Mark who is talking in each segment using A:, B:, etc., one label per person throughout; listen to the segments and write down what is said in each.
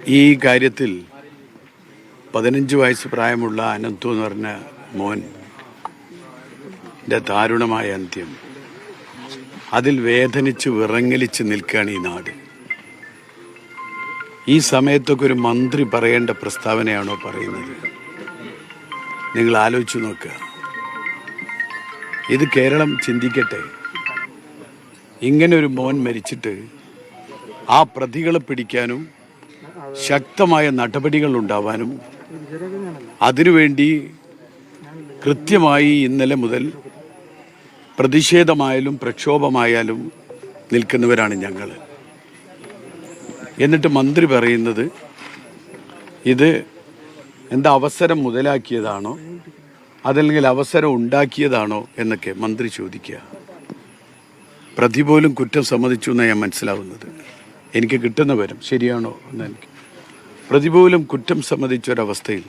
A: ഈ കാര്യത്തിൽ 15 വയസ്സ് പ്രായമുള്ള അനന്തു എന്ന് പറഞ്ഞ മോൻ്റെ ദാരുണമായ അന്ത്യം, അതിൽ വേദനിച്ച് വിറങ്ങലിച്ച് നിൽക്കുകയാണ് ഈ നാട്. ഈ സമയത്തൊക്കെ ഒരു മന്ത്രി പറയേണ്ട പ്രസ്താവനയാണോ പറയുന്നത്? നിങ്ങൾ ആലോചിച്ച് നോക്കുക. ഇത് കേരളം ചിന്തിക്കട്ടെ. ഇങ്ങനെ ഒരു മോൻ മരിച്ചിട്ട് ആ പ്രതികളെ പിടിക്കാനും ശക്തമായ നടപടികൾ ഉണ്ടാവാനും അതിനുവേണ്ടി കൃത്യമായി ഇന്നലെ മുതൽ പ്രതിഷേധമായാലും പ്രക്ഷോഭമായാലും നിൽക്കുന്നവരാണ് ഞങ്ങൾ. എന്നിട്ട് മന്ത്രി പറയുന്നത് ഇത് എന്താ അവസരം മുതലാക്കിയതാണോ അതല്ലെങ്കിൽ അവസരം ഉണ്ടാക്കിയതാണോ എന്നൊക്കെ മന്ത്രി ചോദിക്കുക. പ്രതി പോലും കുറ്റം സമ്മതിച്ചു എന്നാണ് ഞാൻ മനസ്സിലാവുന്നത്. എനിക്ക് കിട്ടുന്ന വരും ശരിയാണോ എന്ന് എനിക്ക്. പ്രതി പോലും കുറ്റം സമ്മതിച്ചൊരവസ്ഥയിൽ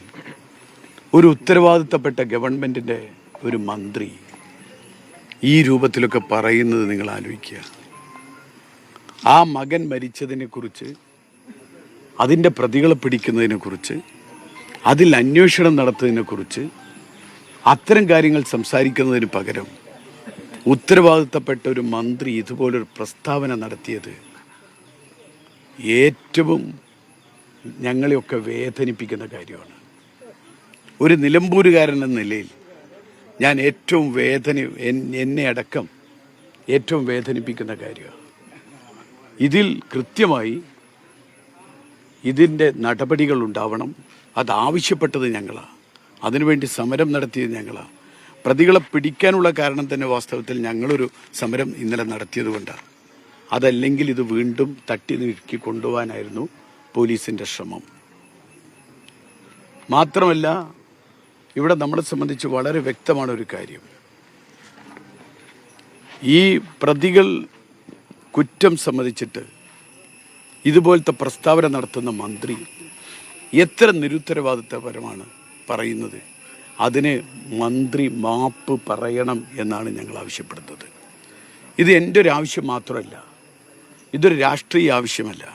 A: ഒരു ഉത്തരവാദിത്തപ്പെട്ട ഗവൺമെൻറ്റിൻ്റെ ഒരു മന്ത്രി ഈ രൂപത്തിലൊക്കെ പറയുന്നത് നിങ്ങൾ ആലോചിക്കുക. ആ മകൻ മരിച്ചതിനെക്കുറിച്ച്, അതിൻ്റെ പ്രതികളെ പിടിക്കുന്നതിനെക്കുറിച്ച്, അതിൽ അന്വേഷണം നടത്തുന്നതിനെക്കുറിച്ച് അത്തരം കാര്യങ്ങൾ സംസാരിക്കുന്നതിന് പകരം ഉത്തരവാദിത്തപ്പെട്ട ഒരു മന്ത്രി ഇതുപോലൊരു പ്രസ്താവന നടത്തിയത് ഏറ്റവും ഞങ്ങളെയൊക്കെ വേദനിപ്പിക്കുന്ന കാര്യമാണ്. ഒരു നിലമ്പൂരുകാരൻ എന്ന നിലയിൽ ഞാൻ ഏറ്റവും എന്നെ അടക്കം ഏറ്റവും വേദനിപ്പിക്കുന്ന കാര്യമാണ്. ഇതിൽ കൃത്യമായി ഇതിൻ്റെ നടപടികൾ ഉണ്ടാവണം. അതാവശ്യപ്പെട്ടത് ഞങ്ങളാണ്. അതിനുവേണ്ടി സമരം നടത്തിയത് ഞങ്ങളാണ്. പ്രതികളെ പിടിക്കാനുള്ള കാരണം തന്നെ വാസ്തവത്തിൽ ഞങ്ങളൊരു സമരം ഇന്നലെ നടത്തിയത് കൊണ്ടാണ്. അതല്ലെങ്കിൽ ഇത് വീണ്ടും തട്ടി നീക്കി കൊണ്ടുപോകാനായിരുന്നു പോലീസിൻ്റെ ശ്രമം. മാത്രമല്ല, ഇവിടെ നമ്മളെ സംബന്ധിച്ച് വളരെ വ്യക്തമാണ് ഒരു കാര്യം. ഈ പ്രതികൾ കുറ്റം സമ്മതിച്ചിട്ട് ഇതുപോലത്തെ പ്രസ്താവന നടത്തുന്ന മന്ത്രി എത്ര നിരുത്തരവാദിത്തപരമാണ് പറയുന്നത്. അതിന് മന്ത്രി മാപ്പ് പറയണം എന്നാണ് ഞങ്ങൾ ആവശ്യപ്പെടുന്നത്. ഇത് എൻ്റെ ഒരു ആവശ്യം മാത്രമല്ല, ഇതൊരു രാഷ്ട്രീയ ആവശ്യമല്ല.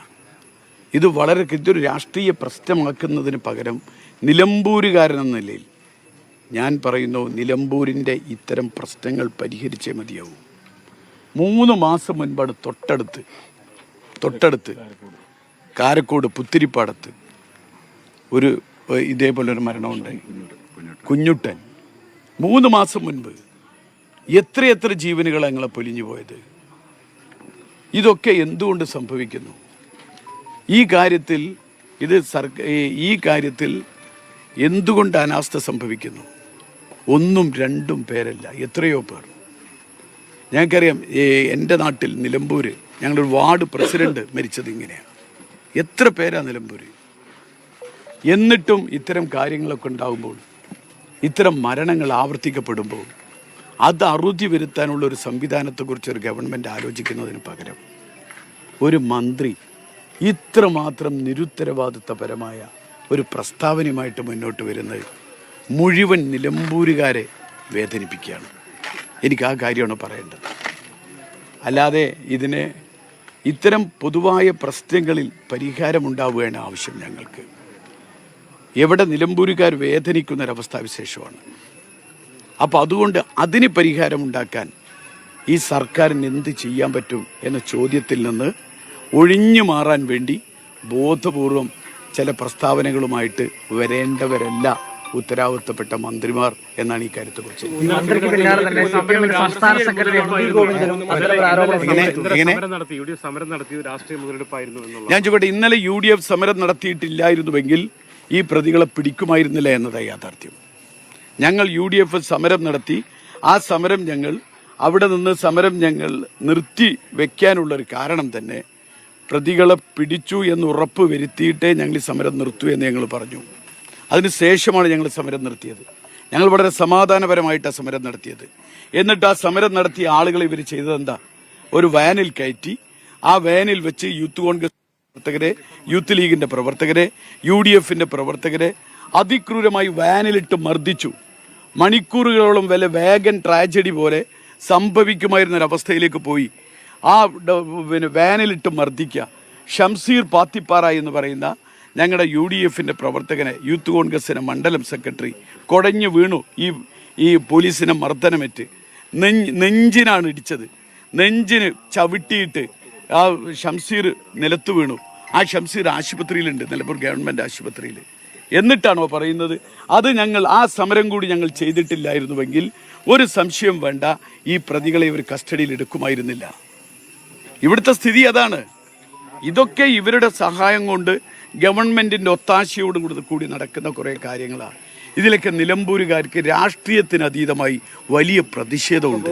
A: ഇതൊരു രാഷ്ട്രീയ പ്രശ്നമാക്കുന്നതിന് പകരം നിലമ്പൂരുകാരനെന്ന നിലയിൽ ഞാൻ പറയുന്നു, നിലമ്പൂരിൻ്റെ ഇത്തരം പ്രശ്നങ്ങൾ പരിഹരിച്ചേ മതിയാവും. 3 മാസം മുൻപാണ് തൊട്ടടുത്ത് കാരക്കോട് പുത്തിരിപ്പാടത്ത് ഇതേപോലൊരു മരണമുണ്ടായി. കുഞ്ഞുട്ടൻ 3 മാസം മുൻപ് എത്ര ജീവനുകൾ ഞങ്ങളെ പൊലിഞ്ഞു പോയത്. ഇതൊക്കെ എന്തുകൊണ്ട് സംഭവിക്കുന്നു? ഈ കാര്യത്തിൽ എന്തുകൊണ്ട് അനാസ്ഥ സംഭവിക്കുന്നു? 1ഉം 2ഉം പേരല്ല, എത്രയോ പേർ. ഞങ്ങൾക്കറിയാം, എൻ്റെ നാട്ടിൽ നിലമ്പൂര് ഞങ്ങളൊരു വാർഡ് പ്രസിഡന്റ് മരിച്ചത് ഇങ്ങനെയാണ്. എത്ര പേരാ നിലമ്പൂര്. എന്നിട്ടും ഇത്തരം കാര്യങ്ങളൊക്കെ ഉണ്ടാകുമ്പോൾ, ഇത്തരം മരണങ്ങൾ ആവർത്തിക്കപ്പെടുമ്പോൾ അത് അറുതി വരുത്താനുള്ള ഒരു സംവിധാനത്തെക്കുറിച്ച് ഒരു ഗവൺമെൻറ് ആലോചിക്കുന്നതിന് പകരം ഒരു മന്ത്രി ഇത്രമാത്രം നിരുത്തരവാദിത്തപരമായ ഒരു പ്രസ്താവനയുമായിട്ട് മുന്നോട്ട് വരുന്നത് മുഴുവൻ നിലമ്പൂരുകാരെ വേദനിപ്പിക്കുകയാണ്. എനിക്ക് ആ കാര്യമാണ് പറയേണ്ടത്. അല്ലാതെ ഇത്തരം പൊതുവായ പ്രശ്നങ്ങളിൽ പരിഹാരമുണ്ടാവുകയാണ് ആവശ്യം ഞങ്ങൾക്ക്. എവിടെ നിലമ്പൂരുകാർ വേദനിക്കുന്നൊരവസ്ഥാവിശേഷമാണ്. അപ്പോൾ അതുകൊണ്ട് അതിന് പരിഹാരമുണ്ടാക്കാൻ ഈ സർക്കാരിന് എന്ത് ചെയ്യാൻ പറ്റും എന്ന ചോദ്യത്തിൽ നിന്ന് ഒഴിഞ്ഞു മാറാൻ വേണ്ടി ബോധപൂർവം ചില പ്രസ്താവനകളുമായിട്ട് വരേണ്ടവരല്ല ഉത്തരവാദിത്തപ്പെട്ട മന്ത്രിമാർ എന്നാണ് ഈ കാര്യത്തെക്കുറിച്ച്. ഞാൻ ചോദിക്കട്ടെ, ഇന്നലെ UDF സമരം നടത്തിയിട്ടില്ലായിരുന്നുവെങ്കിൽ ഈ പ്രതികളെ പിടിക്കുമായിരുന്നില്ല എന്നതാണ് യാഥാർത്ഥ്യം. ഞങ്ങൾ UDF സമരം നടത്തി. ആ സമരം ഞങ്ങൾ നിർത്തി വെക്കാനുള്ളൊരു കാരണം തന്നെ പ്രതികളെ പിടിച്ചു എന്ന് ഉറപ്പ് വരുത്തിയിട്ടേ ഞങ്ങൾ ഈ സമരം നിർത്തൂ എന്ന് ഞങ്ങൾ പറഞ്ഞു. അതിന് ശേഷമാണ് ഞങ്ങൾ സമരം നിർത്തിയത്. ഞങ്ങൾ വളരെ സമാധാനപരമായിട്ടാണ് സമരം നടത്തിയത്. എന്നിട്ട് ആ സമരം നടത്തിയ ആളുകൾ ഇവർ ചെയ്തതെന്താ? ഒരു വാനിൽ കയറ്റി, ആ വാനിൽ വെച്ച് യൂത്ത് കോൺഗ്രസ് പ്രവർത്തകരെ, യൂത്ത് ലീഗിൻ്റെ പ്രവർത്തകരെ, UDFൻ്റെ പ്രവർത്തകരെ അതിക്രൂരമായി വാനിലിട്ട് മർദ്ദിച്ചു. മണിക്കൂറുകളോളം വാഗൻ ട്രാജഡി പോലെ സംഭവിക്കുമായിരുന്നൊരവസ്ഥയിലേക്ക് പോയി. വാനിലിട്ട് മർദ്ദിക്കുക. ഷംസീർ പാത്തിപ്പാറ എന്ന് പറയുന്ന ഞങ്ങളുടെ UDF-ൻ്റെ പ്രവർത്തകനെ, യൂത്ത് കോൺഗ്രസിൻ്റെ മണ്ഡലം സെക്രട്ടറി കുടഞ്ഞു വീണു. ഈ പോലീസിനെ മർദ്ദനമേറ്റ് നെഞ്ചിനാണ് ഇടിച്ചത്. നെഞ്ചിന് ചവിട്ടിയിട്ട് ആ ഷംസീർ നിലത്ത് വീണു. ആ ഷംസീർ ആശുപത്രിയിലുണ്ട്, നിലമ്പൂർ ഗവൺമെൻറ് ആശുപത്രിയിൽ. എന്നിട്ടാണോ പറയുന്നത് അത് ഞങ്ങൾ ആ സമരം കൂടി ഞങ്ങൾ ചെയ്തിട്ടില്ലായിരുന്നുവെങ്കിൽ ഒരു സംശയം വേണ്ട, ഈ പ്രതികളെ ഇവർ കസ്റ്റഡിയിൽ എടുക്കുമായിരുന്നില്ല. ഇവിടുത്തെ സ്ഥിതി അതാണ്. ഇതൊക്കെ ഇവരുടെ സഹായം കൊണ്ട് ഗവൺമെൻറ്റിൻ്റെ ഒത്താശയോടും കൂടി നടക്കുന്ന കുറേ കാര്യങ്ങളാണ്. ഇതിലൊക്കെ നിലമ്പൂരുകാർക്ക് രാഷ്ട്രീയത്തിനതീതമായി വലിയ പ്രതിഷേധമുണ്ട്.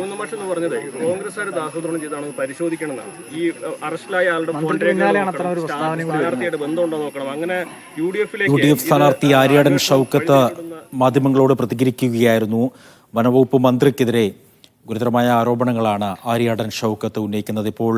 B: UDF സ്ഥാനാർത്ഥി ആര്യാടൻ ഷൗക്കത്ത് മാധ്യമങ്ങളോട് പ്രതികരിക്കുകയായിരുന്നു. വനവകുപ്പ് മന്ത്രിക്കെതിരെ ഗുരുതരമായ ആരോപണങ്ങളാണ് ആര്യാടൻ ഷൗക്കത്ത് ഉന്നയിക്കുന്നത്. ഇപ്പോൾ